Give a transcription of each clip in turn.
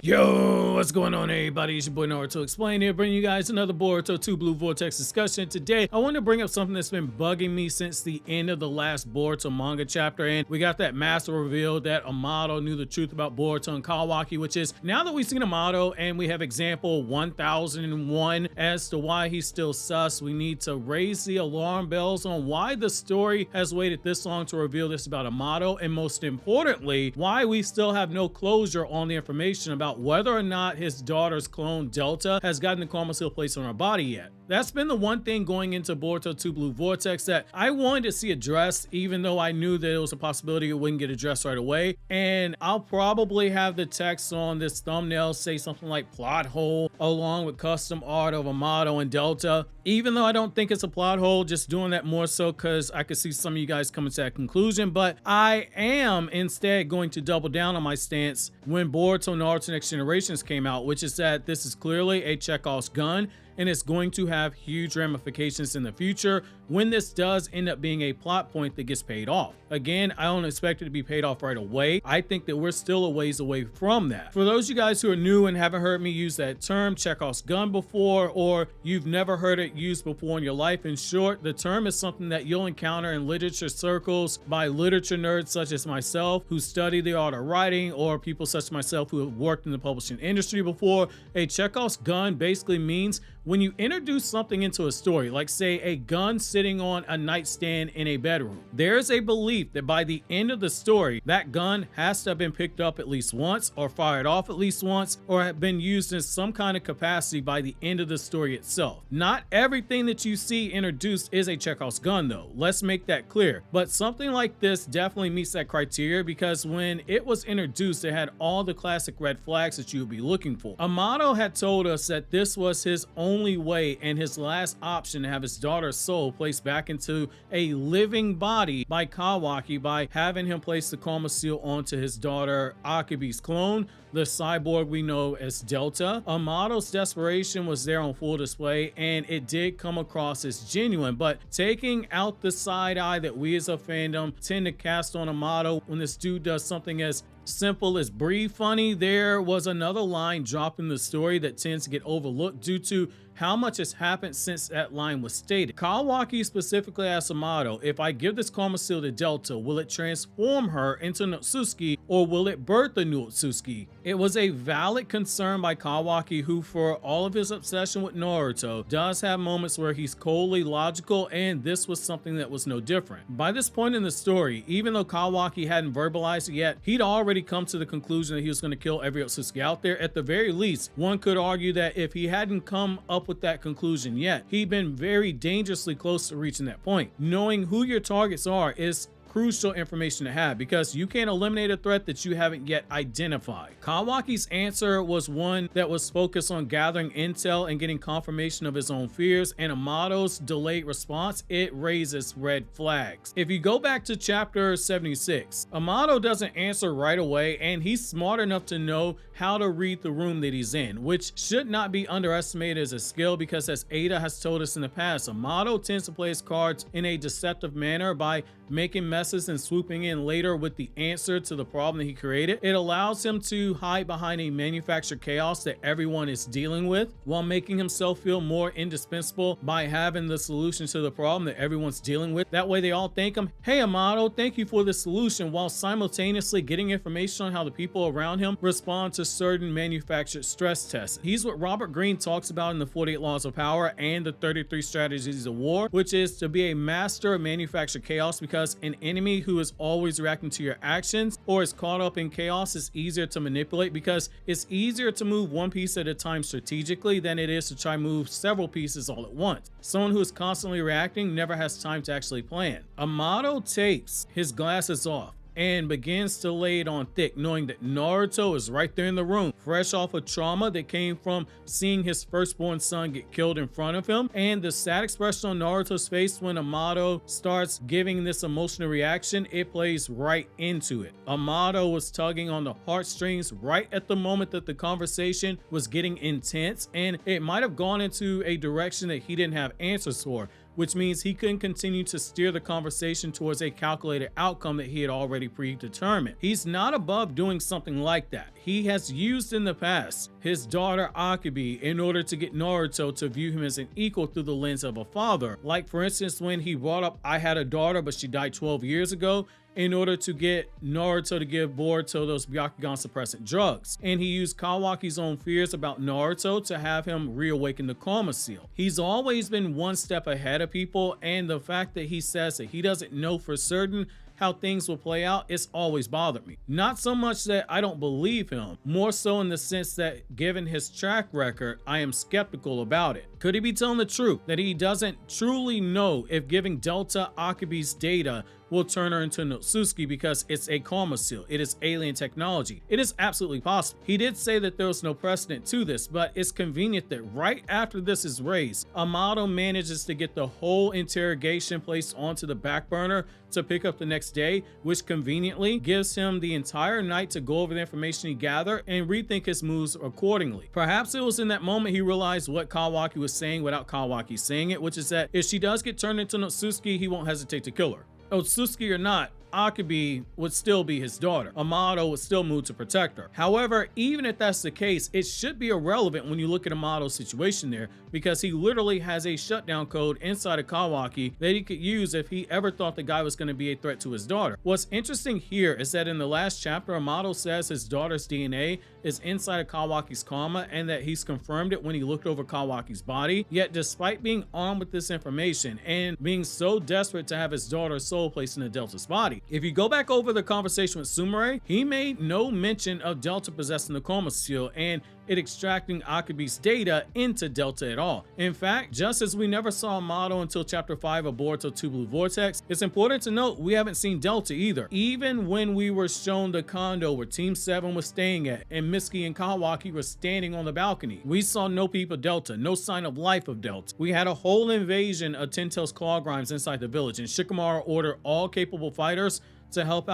Yo, what's going on, everybody? It's your boy Naruto Explain here, bringing you guys another Boruto 2 Blue Vortex discussion. Today, I want to bring up something that's been bugging me since the end of the last Boruto manga chapter, and we got that massive reveal that Amado knew the truth about Boruto and Kawaki, which is, now that we've seen Amado and we have example 1001 as to why he's still sus, we need to raise the alarm bells on why the story has waited this long to reveal this about Amado, and most importantly, why we still have no closure on the information about whether or not his daughter's clone Delta has gotten the karma seal placed on her body yet. That's been the one thing going into Boruto 2 Blue Vortex that I wanted to see addressed, even though I knew that it was a possibility it wouldn't get addressed right away. And I'll probably have the text on this thumbnail say something like plot hole along with custom art of Amado and Delta, even though I don't think it's a plot hole, just doing that more so because I could see some of you guys coming to that conclusion. But I am instead going to double down on my stance when Boruto Naruto Next Generations came out, which is that this is clearly a Chekhov's gun, and it's going to have huge ramifications in the future when this does end up being a plot point that gets paid off. Again, I don't expect it to be paid off right away. I think that we're still a ways away from that. For those of you guys who are new and haven't heard me use that term, Chekhov's gun, before, or you've never heard it used before in your life, in short, the term is something that you'll encounter in literature circles by literature nerds such as myself who study the art of writing, or people such as myself who have worked in the publishing industry before. A Chekhov's gun basically means when you introduce something into a story, like say a gun sitting on a nightstand in a bedroom, there's a belief that by the end of the story, that gun has to have been picked up at least once, or fired off at least once, or have been used in some kind of capacity by the end of the story itself. Not everything that you see introduced is a Chekhov's gun though, let's make that clear. But something like this definitely meets that criteria because when it was introduced, it had all the classic red flags that you would be looking for. Amado had told us that this was his only way and his last option to have his daughter's soul placed back into a living body by Kawaki by having him place the karma seal onto his daughter Akebei's clone, the cyborg we know as Delta. Amado's desperation was there on full display, and it did come across as genuine, but taking out the side eye that we as a fandom tend to cast on Amado when this dude does something as simple as breathe funny, there was another line dropped in the story that tends to get overlooked due to how much has happened since that line was stated. Kawaki specifically asked Amado, if I give this karma seal to Delta, will it transform her into an Otsutsuki, or will it birth a new Otsutsuki? It was a valid concern by Kawaki, who for all of his obsession with Naruto does have moments where he's coldly logical, and this was something that was no different. By this point in the story, even though Kawaki hadn't verbalized it yet, he'd already come to the conclusion that he was going to kill every Otsutsuki out there. At the very least, one could argue that if he hadn't come up with that conclusion yet, he'd been very dangerously close to reaching that point. Knowing who your targets are is crucial information to have because you can't eliminate a threat that you haven't yet identified. Kawaki's answer was one that was focused on gathering intel and getting confirmation of his own fears, and Amado's delayed response, it raises red flags. If you go back to chapter 76, Amado doesn't answer right away, and he's smart enough to know how to read the room that he's in, which should not be underestimated as a skill because, as Ada has told us in the past, Amado tends to play his cards in a deceptive manner by making messes and swooping in later with the answer to the problem that he created. It allows him to hide behind a manufactured chaos that everyone is dealing with while making himself feel more indispensable by having the solution to the problem that everyone's dealing with. That way they all thank him, hey Amado, thank you for the solution, while simultaneously getting information on how the people around him respond to certain manufactured stress tests. He's what Robert Greene talks about in the 48 Laws of Power and the 33 Strategies of War, which is to be a master of manufactured chaos, because an enemy who is always reacting to your actions or is caught up in chaos is easier to manipulate because it's easier to move one piece at a time strategically than it is to try move several pieces all at once. Someone who is constantly reacting never has time to actually plan. Amado takes his glasses off and begins to lay it on thick, knowing that Naruto is right there in the room, fresh off of trauma that came from seeing his firstborn son get killed in front of him, and the sad expression on Naruto's face when Amado starts giving this emotional reaction, it plays right into it. Amado was tugging on the heartstrings right at the moment that the conversation was getting intense, and it might have gone into a direction that he didn't have answers for. which means he couldn't continue to steer the conversation towards a calculated outcome that he had already predetermined. He's not above doing something like that. He has used in the past his daughter Akebei in order to get Naruto to view him as an equal through the lens of a father. Like for instance, when he brought up, I had a daughter but she died 12 years ago, in order to get Naruto to give Boruto those Byakugan suppressant drugs. And he used Kawaki's own fears about Naruto to have him reawaken the Karma Seal. He's always been one step ahead of people, and the fact that he says that he doesn't know for certain how things will play out, it's always bothered me. Not so much that I don't believe him, more so in the sense that given his track record, I am skeptical about it. Could he be telling the truth that he doesn't truly know if giving Delta Akebei's data will turn her into Otsutsuki because it's a Karma Seal? It is alien technology. It is absolutely possible. He did say that there was no precedent to this, but it's convenient that right after this is raised, Amado manages to get the whole interrogation placed onto the back burner to pick up the next day, which conveniently gives him the entire night to go over the information he gathered and rethink his moves accordingly. Perhaps it was in that moment he realized what Kawaki was saying without Kawaki saying it, which is that if she does get turned into Otsutsuki, he won't hesitate to kill her. Otsutsuki or not, Akebei would still be his daughter. Amado would still move to protect her. However, even if that's the case, it should be irrelevant when you look at Amado's situation there, because he literally has a shutdown code inside of Kawaki that he could use if he ever thought the guy was going to be a threat to his daughter. What's interesting here is that in the last chapter, Amado says his daughter's DNA is inside of Kawaki's karma and that he's confirmed it when he looked over Kawaki's body. Yet despite being armed with this information and being so desperate to have his daughter's soul placed in the Delta's body, if you go back over the conversation with Sumire, he made no mention of Delta possessing the Karma Seal and it extracting Akebei's data into Delta at all. In fact, just as we never saw Amado until chapter 5 of Boruto 2 Blue Vortex, it's important to note we haven't seen Delta either. Even when we were shown the condo where Team 7 was staying at and Mitsuki and Kawaki were standing on the balcony, we saw no peep of Delta, no sign of life of Delta. We had a whole invasion of Ten-Tails Claw Grimes inside the village, and Shikamaru ordered all capable fighters to help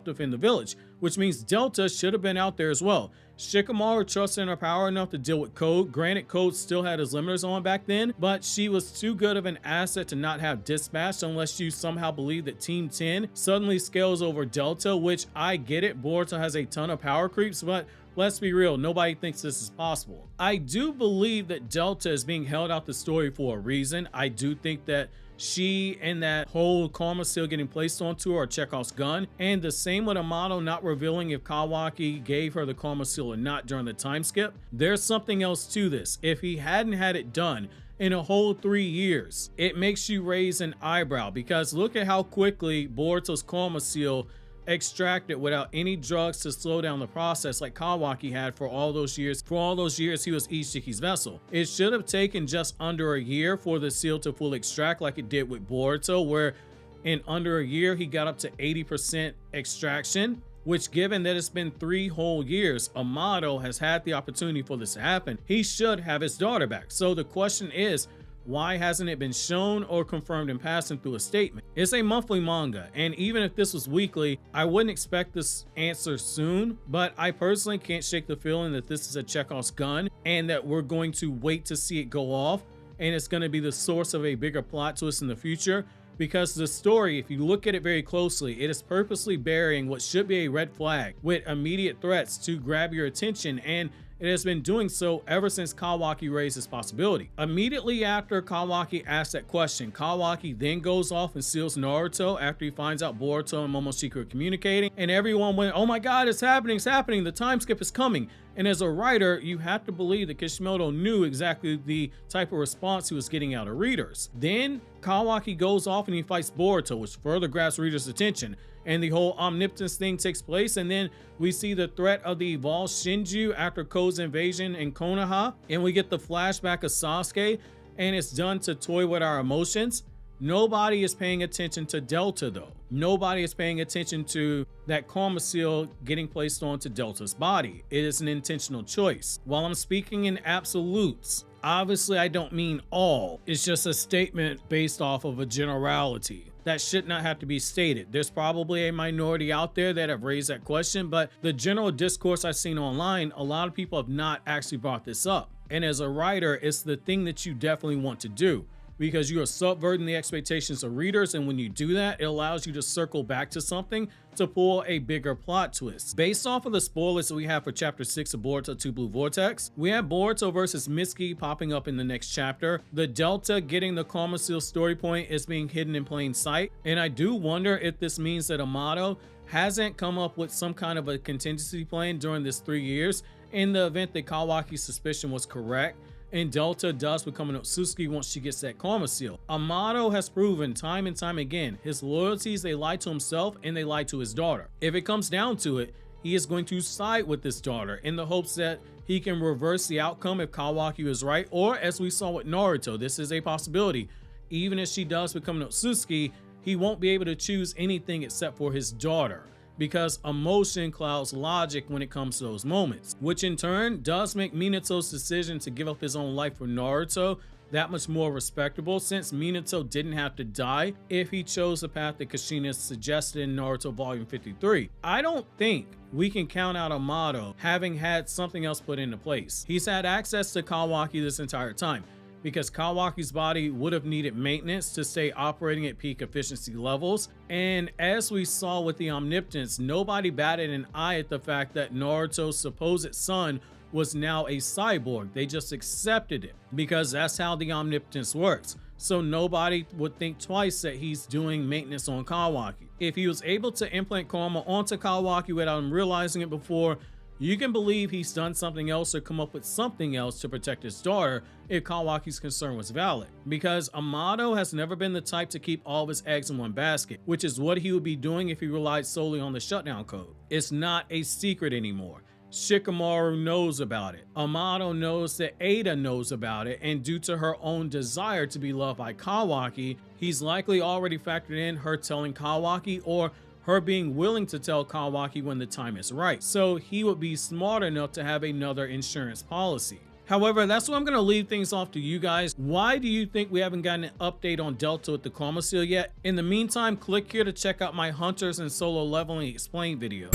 defend the village, which means Delta should have been out there as well. Shikamaru trusted in her power enough to deal with Code. Granted, Code still had his limiters on back then, but she was too good of an asset to not have dispatched unless you somehow believe that Team 10 suddenly scales over Delta, which I get it, Boruto has a ton of power creeps, but let's be real, nobody thinks this is possible. I do believe that Delta is being held out the story for a reason. I do think that she and that whole Karma Seal getting placed onto her are Chekhov's gun, and the same with Amado not revealing if Kawaki gave her the Karma Seal or not during the time skip. There's something else to this. If he hadn't had it done in a whole 3 years, it makes you raise an eyebrow, because look at how quickly Boruto's Karma Seal extracted without any drugs to slow down the process like Kawaki had for all those years. For all those years, he was Ishiki's vessel. It should have taken just under a year for the seal to fully extract like it did with Boruto, where in under a year, he got up to 80% extraction, which given that it's been 3 whole years, Amado has had the opportunity for this to happen. He should have his daughter back. So the question is, why hasn't it been shown or confirmed in passing through a statement? It's a monthly manga, and even if this was weekly, I wouldn't expect this answer soon, but I personally can't shake the feeling that this is a Chekhov's gun and that we're going to wait to see it go off, and it's going to be the source of a bigger plot twist in the future. Because the story, if you look at it very closely, it is purposely burying what should be a red flag with immediate threats to grab your attention, and it has been doing so ever since Kawaki raised this possibility. Immediately after Kawaki asked that question, Kawaki then goes off and seals Naruto after he finds out Boruto and Momoshiki are communicating, and everyone went, oh my god, it's happening, the time skip is coming. And as a writer, you have to believe that Kishimoto knew exactly the type of response he was getting out of readers. Then Kawaki goes off and he fights Boruto, which further grabs readers' attention, and the whole omnipotence thing takes place, and then we see the threat of the evolved Shinju after Ko's invasion in Konoha, and we get the flashback of Sasuke, and it's done to toy with our emotions. Nobody is paying attention to Delta though. Nobody is paying attention to that Karma Seal getting placed onto Delta's body. It is an intentional choice. While I'm speaking in absolutes, obviously I don't mean all. It's just a statement based off of a generality that should not have to be stated. There's probably a minority out there that have raised that question, but the general discourse I've seen online, a lot of people have not actually brought this up. And as a writer, it's the thing that you definitely want to do, because you are subverting the expectations of readers, and when you do that, it allows you to circle back to something to pull a bigger plot twist. Based off of the spoilers that we have for chapter 6 of Boruto 2 Blue Vortex, we have Boruto versus Mitsuki popping up in the next chapter. The Delta getting the Karma Seal story point is being hidden in plain sight, and I do wonder if this means that Amado hasn't come up with some kind of a contingency plan during this 3 years in the event that Kawaki's suspicion was correct and Delta does become an Otsutsuki once she gets that Karma Seal. Amado has proven time and time again his loyalties, they lie to himself and they lie to his daughter. If it comes down to it, he is going to side with his daughter in the hopes that he can reverse the outcome if Kawaki was right, or as we saw with Naruto, this is a possibility. Even if she does become an Otsutsuki, he won't be able to choose anything except for his daughter, because emotion clouds logic when it comes to those moments, which in turn does make Minato's decision to give up his own life for Naruto that much more respectable, since Minato didn't have to die if he chose the path that Kushina suggested in Naruto Volume 53. I don't think we can count out Amado having had something else put into place. He's had access to Kawaki this entire time, because Kawaki's body would have needed maintenance to stay operating at peak efficiency levels. And as we saw with the Omnipotence, nobody batted an eye at the fact that Naruto's supposed son was now a cyborg. They just accepted it because that's how the Omnipotence works. So nobody would think twice that he's doing maintenance on Kawaki. If he was able to implant karma onto Kawaki without him realizing it before, you can believe he's done something else or come up with something else to protect his daughter if Kawaki's concern was valid. Because Amado has never been the type to keep all of his eggs in one basket, which is what he would be doing if he relied solely on the shutdown code. It's not a secret anymore. Shikamaru knows about it. Amado knows that Ada knows about it, and due to her own desire to be loved by Kawaki, he's likely already factored in her telling Kawaki or her being willing to tell Kawaki when the time is right. So he would be smart enough to have another insurance policy. However, that's where I'm going to leave things off to you guys. Why do you think we haven't gotten an update on Delta with the Karma Seal yet? In the meantime, click here to check out my Hunters and Solo Leveling Explained video.